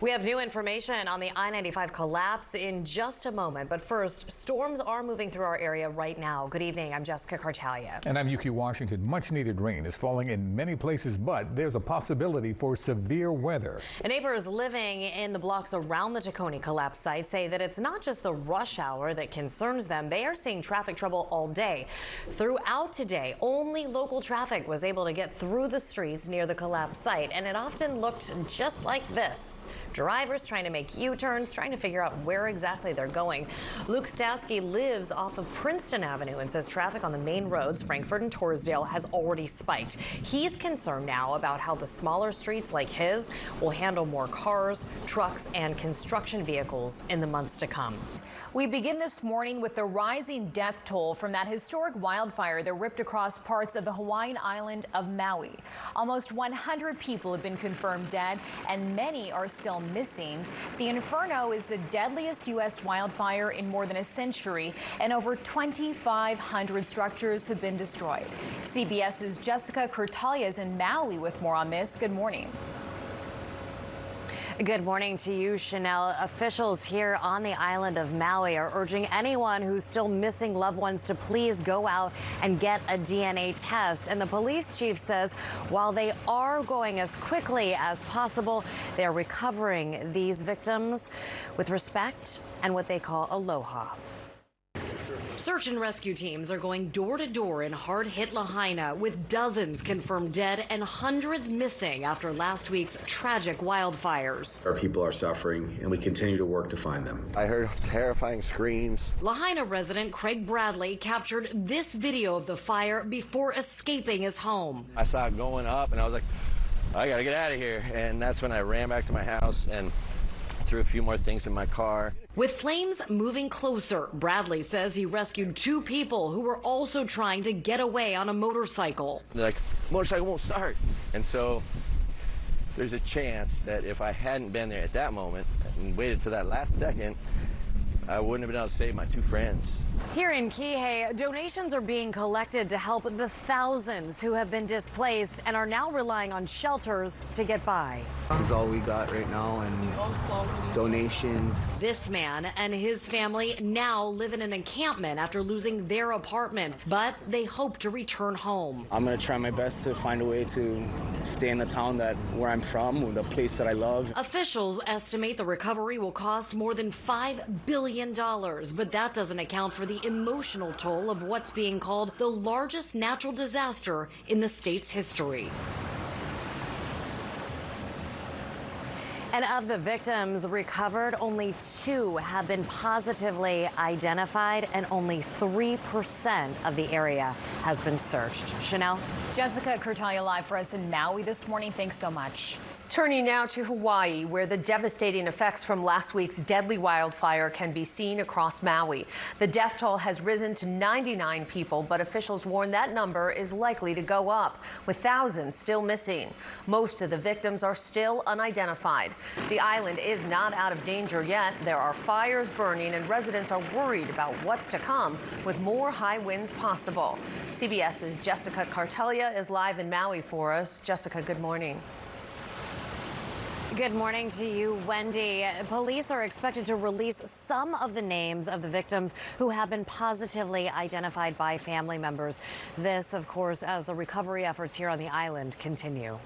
We have new information on the I-95 collapse in just a moment. But first, storms are moving through our area right now. Good evening. I'm Jessica Kartalija. And I'm Yuki Washington. Much needed rain is falling in many places, but there's a possibility for severe weather. And neighbors living in the blocks around the Tacony collapse site say that it's not just the rush hour that concerns them. They are seeing traffic trouble all day. Throughout today, only local traffic was able to get through the streets near the collapse site, and it often looked just like this. Drivers trying to make U-turns, trying to figure out where exactly they're going. Luke Stasky lives off of Princeton Avenue and says traffic on the main roads, Frankfort and Torresdale, has already spiked. He's concerned now about how the smaller streets like his will handle more cars, trucks, and construction vehicles in the months to come. We begin this morning with the rising death toll from that historic wildfire that ripped across parts of the Hawaiian island of Maui. Almost 100 people have been confirmed dead, and many are still missing. The Inferno is the deadliest U.S. wildfire in more than a century, and over 2,500 structures have been destroyed. CBS's Jessica Kartalija is in Maui with more on this. Good morning. Good morning to you, Chanel. Officials here on the island of Maui are urging anyone who's still missing loved ones to please go out and get a DNA test. And the police chief says while they are going as quickly as possible, they're recovering these victims with respect and what they call aloha. Search and rescue teams are going door to door in hard-hit Lahaina with dozens confirmed dead and hundreds missing after last week's tragic wildfires. Our people are suffering, and we continue to work to find them. I heard terrifying screams. Lahaina resident Craig Bradley captured this video of the fire before escaping his home. I saw it going up, and I was like, I gotta get out of here. And that's when I ran back to my house and threw a few more things in my car. With flames moving closer, Bradley says he rescued two people who were also trying to get away on a motorcycle. They're like, motorcycle won't start. And so there's a chance that if I hadn't been there at that moment and waited to that last second, I wouldn't have been able to save my two friends. Here in Kihei, donations are being collected to help the thousands who have been displaced and are now relying on shelters to get by. This is all we got right now, and donations. This man and his family now live in an encampment after losing their apartment, but they hope to return home. I'm gonna try my best to find a way to stay in the town where I'm from, the place that I love. Officials estimate the recovery will cost more than $5 billion, but that doesn't account for the emotional toll of what's being called the largest natural disaster in the state's history. And of the victims recovered, only 2 have been positively identified, and only 3% of the area has been searched. Chanel? Jessica Kartalija live for us in Maui this morning. Thanks so much. Turning now to Hawaii, where the devastating effects from last week's deadly wildfire can be seen across Maui. The death toll has risen to 99 people, but officials warn that number is likely to go up, with thousands still missing. Most of the victims are still unidentified. The island is not out of danger yet. There are fires burning, and residents are worried about what's to come, with more high winds possible. CBS's Jessica Kartalija is live in Maui for us. Jessica, good morning. Good morning to you, Wendy. Police are expected to release some of the names of the victims who have been positively identified by family members. This, of course, as the recovery efforts here on the island continue.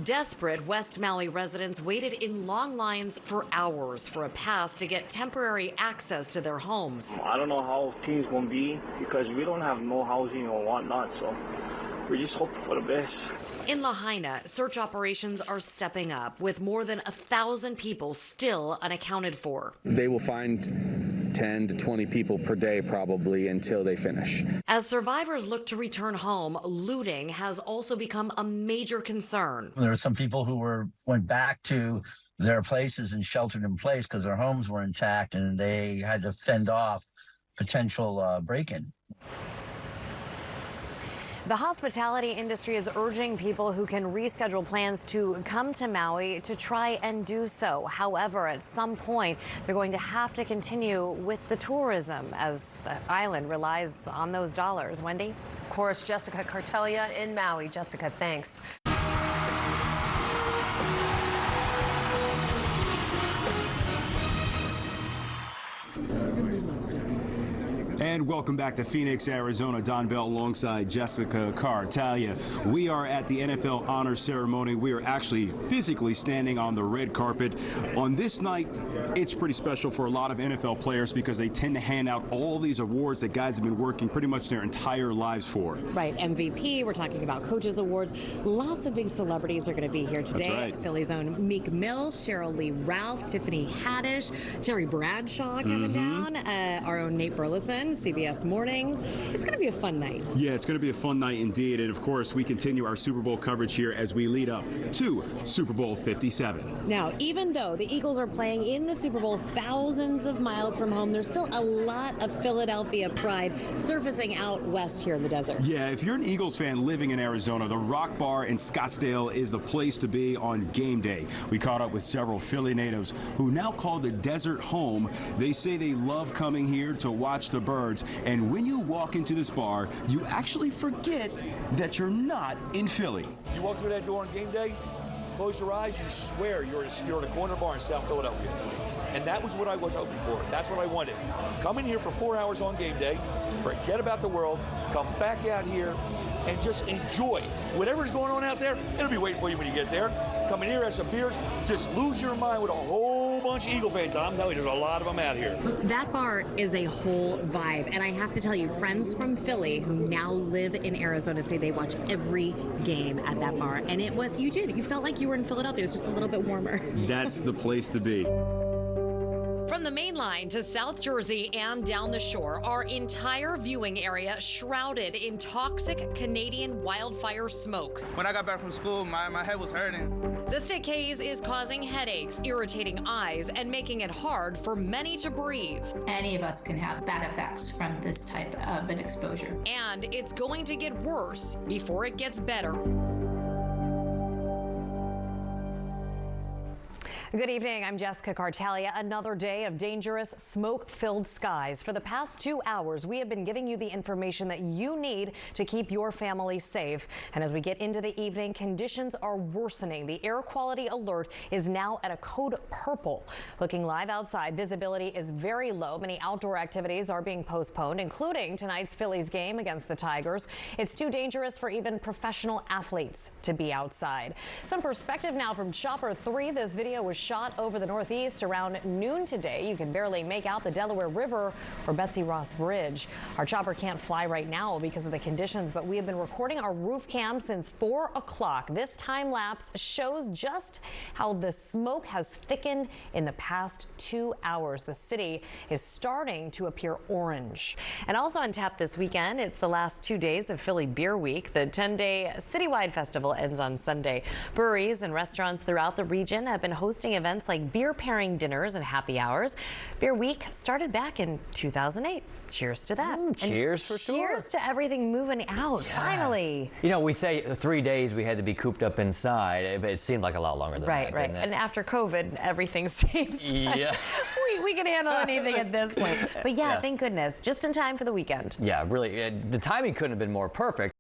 Desperate West Maui residents waited in long lines for hours for a pass to get temporary access to their homes. I don't know how things gonna be because we don't have no housing or whatnot, so we just hope for the best. In Lahaina, search operations are stepping up, with more than 1,000 people still unaccounted for. They will find 10 to 20 people per day probably until they finish. As survivors look to return home, looting has also become a major concern. There were some people who went back to their places and sheltered in place because their homes were intact, and they had to fend off potential break-in. The hospitality industry is urging people who can reschedule plans to come to Maui to try and do so. However, at some point, they're going to have to continue with the tourism as the island relies on those dollars. Wendy? Of course, Jessica Kartalija in Maui. Jessica, thanks. And welcome back to Phoenix, Arizona. Don Bell alongside Jessica Kartalija. We are at the NFL Honor Ceremony. We are actually physically standing on the red carpet. On this night, it's pretty special for a lot of NFL players because they tend to hand out all these awards that guys have been working pretty much their entire lives for. Right, MVP, we're talking about Coaches Awards. Lots of big celebrities are going to be here today. That's right. Philly's own Meek Mill, Cheryl Lee Ralph, Tiffany Haddish, Terry Bradshaw coming down, our own Nate Burleson, CBS Mornings. It's going to be a fun night. Yeah, it's going to be a fun night indeed. And of course, we continue our Super Bowl coverage here as we lead up to Super Bowl 57. Now, even though the Eagles are playing in the Super Bowl thousands of miles from home, there's still a lot of Philadelphia pride surfacing out west here in the desert. Yeah, if you're an Eagles fan living in Arizona, the Rock Bar in Scottsdale is the place to be on game day. We caught up with several Philly natives who now call the desert home. They say they love coming here to watch the birds. And when you walk into this bar, you actually forget that you're not in Philly. You walk through that door on game day, close your eyes, you swear you're at a corner bar in South Philadelphia. And that was what I was hoping for. That's what I wanted. Come in here for 4 hours on game day, forget about the world, come back out here, and just enjoy whatever's going on out there. It'll be waiting for you when you get there. Come in here, have some beers, just lose your mind with a whole bunch of Eagle fans. I'm telling you, there's a lot of them out here. That bar is a whole vibe. And I have to tell you, friends from Philly who now live in Arizona say they watch every game at that bar. And you felt like you were in Philadelphia. It was just a little bit warmer. That's the place to be. From the main line to South Jersey and down the shore, our entire viewing area shrouded in toxic Canadian wildfire smoke. When I got back from school, my head was hurting. The thick haze is causing headaches, irritating eyes, and making it hard for many to breathe. Any of us can have bad effects from this type of an exposure. And it's going to get worse before it gets better. Good evening, I'm Jessica Kartalija. Another day of dangerous smoke-filled skies. For the past 2 hours, we have been giving you the information that you need to keep your family safe. And as we get into the evening, conditions are worsening. The air quality alert is now at a code purple. Looking live outside, visibility is very low. Many outdoor activities are being postponed, including tonight's Phillies game against the Tigers. It's too dangerous for even professional athletes to be outside. Some perspective now from Chopper 3. This video was shot over the Northeast around noon today. You can barely make out the Delaware River or Betsy Ross Bridge. Our chopper can't fly right now because of the conditions, but we have been recording our roof cam since 4 o'clock. This time lapse shows just how the smoke has thickened in the past 2 hours. The city is starting to appear orange. And also on tap this weekend, it's the last 2 days of Philly Beer Week. The 10-day citywide festival ends on Sunday. Breweries and restaurants throughout the region have been hosting events like beer pairing dinners and happy hours. Beer Week started back in 2008. Cheers to that. Cheers for sure. Cheers to everything moving out, finally. You know, we say 3 days we had to be cooped up inside, but it seemed like a lot longer than that. Right. And after COVID, everything seems like we can handle anything at this point. But yeah, thank goodness. Just in time for the weekend. Yeah, really. The timing couldn't have been more perfect.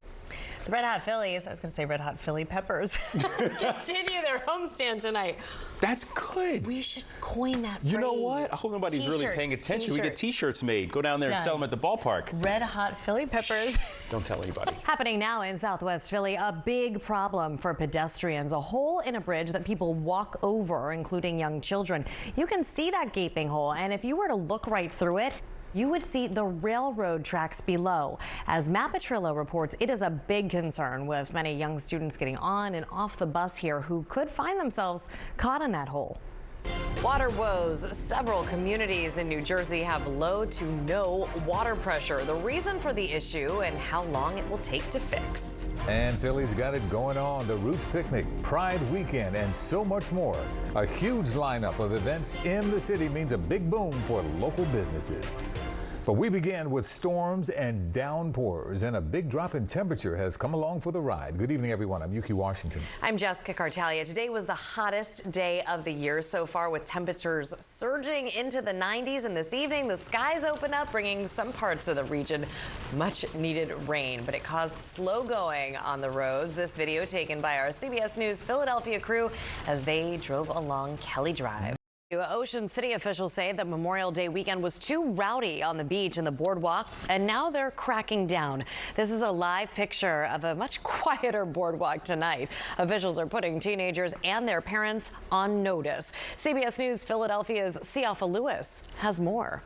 The Red Hot Phillies, I was going to say Red Hot Philly Peppers, continue their homestand tonight. That's good. We should coin that phrase. You know what? I hope nobody's really paying attention. We get T-shirts made. Go down there and sell them at the ballpark. Red Hot Philly Peppers. Don't tell anybody. Happening now in Southwest Philly, a big problem for pedestrians. A hole in a bridge that people walk over, including young children. You can see that gaping hole, and if you were to look right through it, you would see the railroad tracks below. As Matt Petrillo reports, it is a big concern with many young students getting on and off the bus here who could find themselves caught in that hole. Water woes. Several communities in New Jersey have low to no water pressure. The reason for the issue and how long it will take to fix. And Philly's got it going on. The Roots Picnic, Pride Weekend, and so much more. A huge lineup of events in the city means a big boom for local businesses. But we begin with storms and downpours, and a big drop in temperature has come along for the ride. Good evening, everyone. I'm Yuki Washington. I'm Jessica Kartalija. Today was the hottest day of the year so far, with temperatures surging into the 90s. And this evening, the skies opened up, bringing some parts of the region much needed rain. But it caused slow going on the roads. This video taken by our CBS News Philadelphia crew as they drove along Kelly Drive. Ocean City officials say that Memorial Day weekend was too rowdy on the beach and the boardwalk, and now they're cracking down. This is a live picture of a much quieter boardwalk tonight. Officials are putting teenagers and their parents on notice. CBS News Philadelphia's Siafa Lewis has more.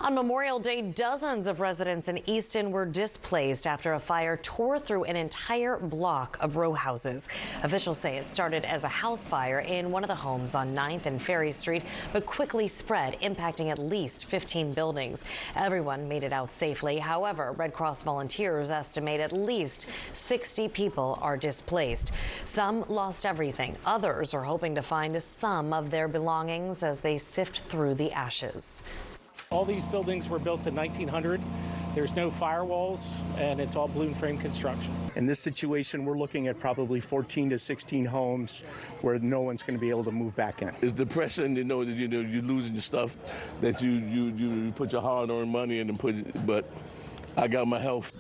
On Memorial Day, dozens of residents in Easton were displaced after a fire tore through an entire block of row houses. Officials say it started as a house fire in one of the homes on 9th and Ferry Street, but quickly spread, impacting at least 15 buildings. Everyone made it out safely. However, Red Cross volunteers estimate at least 60 people are displaced. Some lost everything. Others are hoping to find some of their belongings as they sift through the ashes. All these buildings were built in 1900. There's no firewalls, and it's all balloon frame construction. In this situation, we're looking at probably 14 to 16 homes where no one's going to be able to move back in. It's depression to know that you're losing your stuff that you put your hard-earned money in and but I got my health.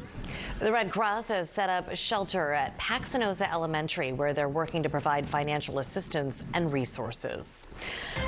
The Red Cross has set up a shelter at Paxenosa Elementary, where they're working to provide financial assistance and resources.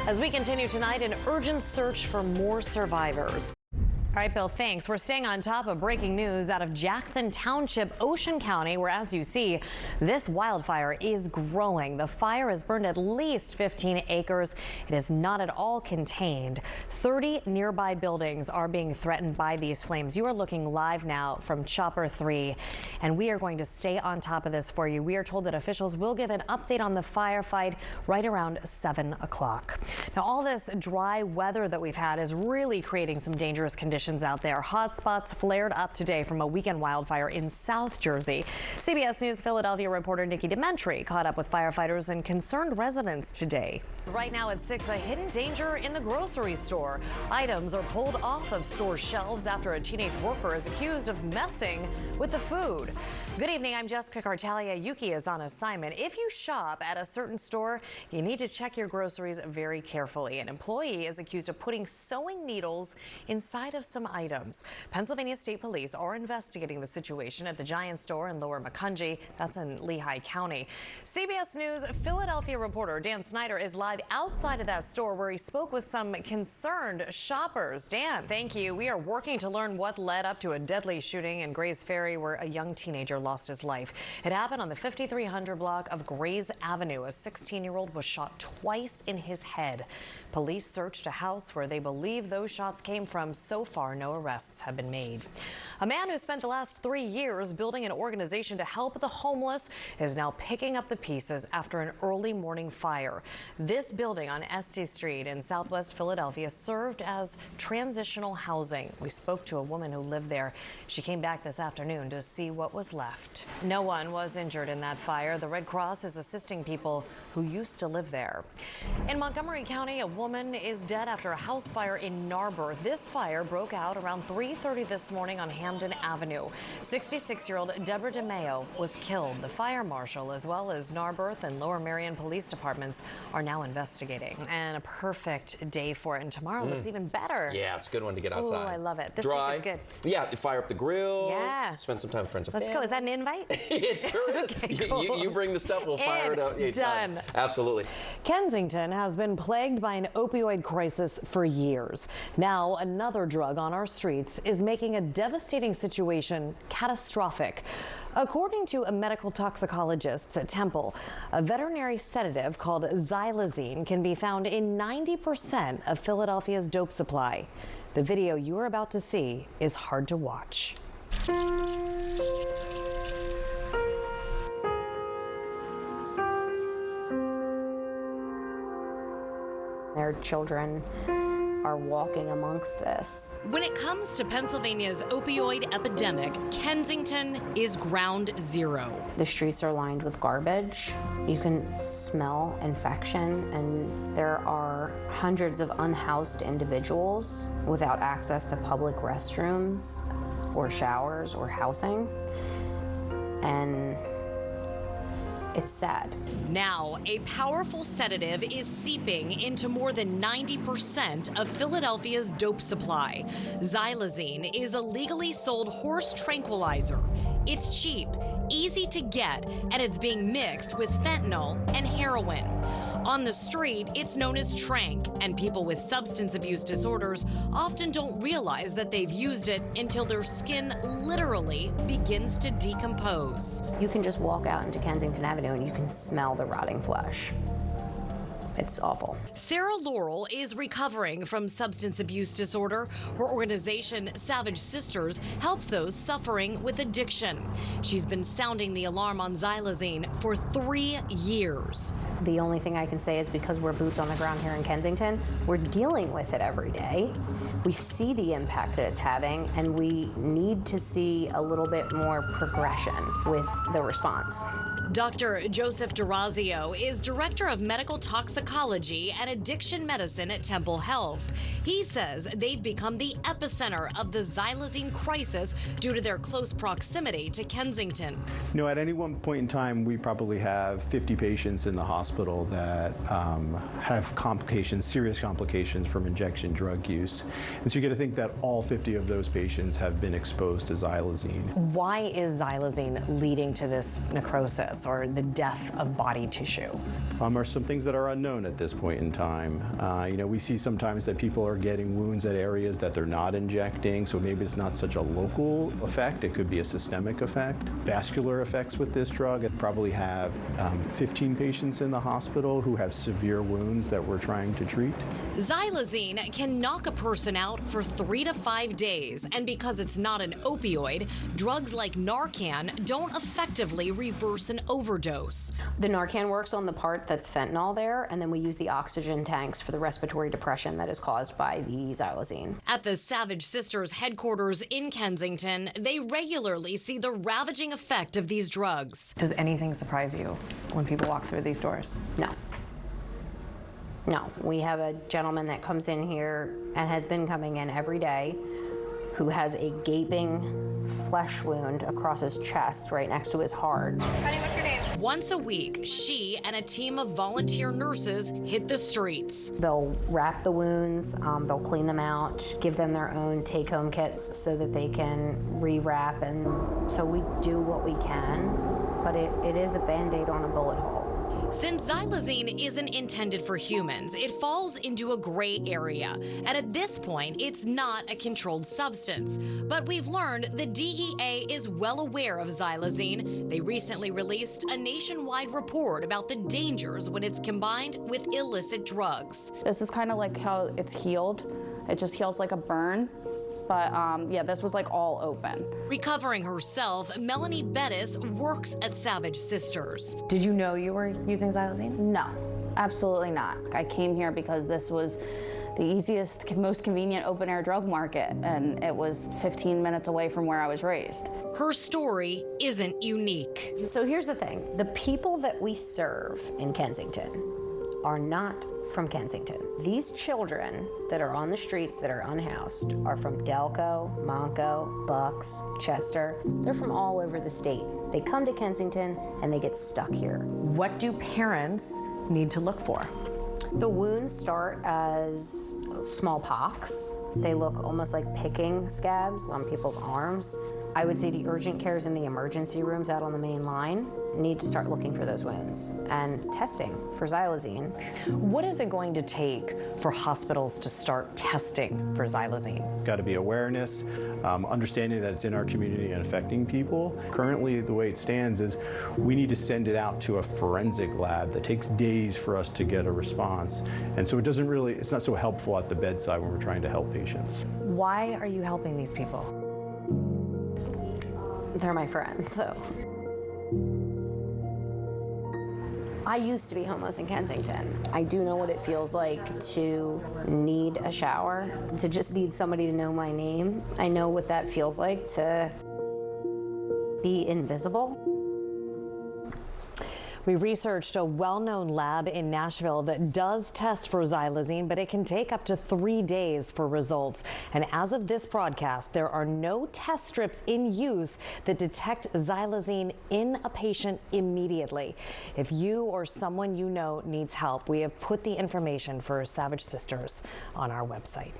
As we continue tonight, an urgent search for more survivors. All right, Bill, thanks. We're staying on top of breaking news out of Jackson Township, Ocean County, where, as you see, this wildfire is growing. The fire has burned at least 15 acres. It is not at all contained. 30 nearby buildings are being threatened by these flames. You are looking live now from Chopper 3, and we are going to stay on top of this for you. We are told that officials will give an update on the firefight right around 7 o'clock. Now, all this dry weather that we've had is really creating some dangerous conditions out there. Hot spots flared up today from a weekend wildfire in South Jersey. CBS News Philadelphia reporter Nikki Dementri caught up with firefighters and concerned residents today. Right now at 6, a hidden danger in the grocery store. Items are pulled off of store shelves after a teenage worker is accused of messing with the food. Good evening, I'm Jessica Kartalija. Yuki is on assignment. If you shop at a certain store, you need to check your groceries very carefully. An employee is accused of putting sewing needles inside of some items. Pennsylvania State Police are investigating the situation at the Giant store in Lower Macungie. That's in Lehigh County. CBS News Philadelphia reporter Dan Snyder is live outside of that store where he spoke with some concerned shoppers. Dan, thank you. We are working to learn what led up to a deadly shooting in Grays Ferry where a young teenager lost his life. It happened on the 5300 block of Grays Avenue. A 16-year-old was shot twice in his head. Police searched a house where they believe those shots came from. So far, no arrests have been made. A man who spent the last 3 years building an organization to help the homeless is now picking up the pieces after an early morning fire. This building on Estee Street in Southwest Philadelphia served as transitional housing. We spoke to a woman who lived there. She came back this afternoon to see what was left. No one was injured in that fire. The Red Cross is assisting people who used to live there. In Montgomery County, a woman is dead after a house fire in Narberth. This fire broke out around 3:30 this morning on Hamden Avenue. 66-year-old Deborah DeMeo was killed. The fire marshal, as well as Narberth and Lower Merion police departments, are now investigating. And a perfect day for it. And tomorrow looks even better. Yeah, it's a good one to get outside. Oh, I love it. This Dry. week is good. Yeah, you fire up the grill. Yeah. Spend some time with friends and family. Let's go. Is that an invite? It sure is. Okay, cool. You bring the stuff, we'll fire it up. Done. Absolutely. Kensington has been plagued by an opioid crisis for years. Now, another drug on our streets is making a devastating situation catastrophic. According to a medical toxicologist at Temple, a veterinary sedative called xylazine can be found in 90% of Philadelphia's dope supply. The video you are about to see is hard to watch. Their children are walking amongst this. When it comes to Pennsylvania's opioid epidemic, Kensington is ground zero. The streets are lined with garbage. You can smell infection, and there are hundreds of unhoused individuals without access to public restrooms or showers or housing. And it's sad. Now, a powerful sedative is seeping into more than 90% of Philadelphia's dope supply. Xylazine is a legally sold horse tranquilizer. It's cheap, easy to get, and it's being mixed with fentanyl and heroin. On the street, it's known as tranq, and people with substance abuse disorders often don't realize that they've used it until their skin literally begins to decompose. You can just walk out into Kensington Avenue and you can smell the rotting flesh. It's awful. Sarah Laurel is recovering from substance abuse disorder. Her organization, Savage Sisters, helps those suffering with addiction. She's been sounding the alarm on xylazine for 3 years. The only thing I can say is because we're boots on the ground here in Kensington, we're dealing with it every day. We see the impact that it's having, and we need to see a little bit more progression with the response. Dr. Joseph D'Orazio is Director of Medical Toxicology and Addiction Medicine at Temple Health. He says they've become the epicenter of the xylazine crisis due to their close proximity to Kensington. You know, at any one point in time, we probably have 50 patients in the hospital that have complications, serious complications from injection drug use. And so you got to think that all 50 of those patients have been exposed to xylazine. Why is xylazine leading to this necrosis or the death of body tissue? Are some things that are unknown at this point in time. You know, we see sometimes that people are getting wounds at areas that they're not injecting, so maybe it's not such a local effect. It could be a systemic effect. Vascular effects with this drug. It probably have 15 patients in the hospital who have severe wounds that we're trying to treat. Xylazine can knock a person out for 3 to 5 days, and because it's not an opioid, drugs like Narcan don't effectively reverse an overdose. The Narcan works on the part that's fentanyl there, and then we use the oxygen tanks for the respiratory depression that is caused by the xylazine. At the Savage Sisters headquarters in Kensington, they regularly see the ravaging effect of these drugs. Does anything surprise you when people walk through these doors? No. No, we have a gentleman that comes in here and has been coming in every day who has a gaping flesh wound across his chest right next to his heart. Honey, what's your name? Once a week, she and a team of volunteer nurses hit the streets. They'll wrap the wounds, they'll clean them out, give them their own take-home kits so that they can rewrap, and so we do what we can, but it is a Band-Aid on a bullet hole. Since xylazine isn't intended for humans, it falls into a gray area. And at this point, it's not a controlled substance. But we've learned the DEA is well aware of xylazine. They recently released a nationwide report about the dangers when it's combined with illicit drugs. This is kind of like how it's healed. It just heals like a burn. But yeah, this was like all open. Recovering herself, Melanie Bettis works at Savage Sisters. Did you know you were using xylazine? No, absolutely not. I came here because this was the easiest, most convenient open air drug market, and it was 15 minutes away from where I was raised. Her story isn't unique. So here's the thing, the people that we serve in Kensington are not from Kensington. These children that are on the streets that are unhoused are from Delco, Monco, Bucks, Chester. They're from all over the state. They come to Kensington and they get stuck here. What do parents need to look for? The wounds start as smallpox. They look almost like picking scabs on people's arms. I would say the urgent cares in the emergency rooms out on the main line need to start looking for those wounds and testing for xylazine. What is it going to take for hospitals to start testing for xylazine? Got to be awareness, understanding that it's in our community and affecting people. Currently, the way it stands is we need to send it out to a forensic lab that takes days for us to get a response. And so it's not so helpful at the bedside when we're trying to help patients. Why are you helping these people? They're my friends, so. I used to be homeless in Kensington. I do know what it feels like to need a shower, to just need somebody to know my name. I know what that feels like to be invisible. We researched a well-known lab in Nashville that does test for xylazine, but it can take up to 3 days for results. And as of this broadcast, there are no test strips in use that detect xylazine in a patient immediately. If you or someone you know needs help, we have put the information for Savage Sisters on our website.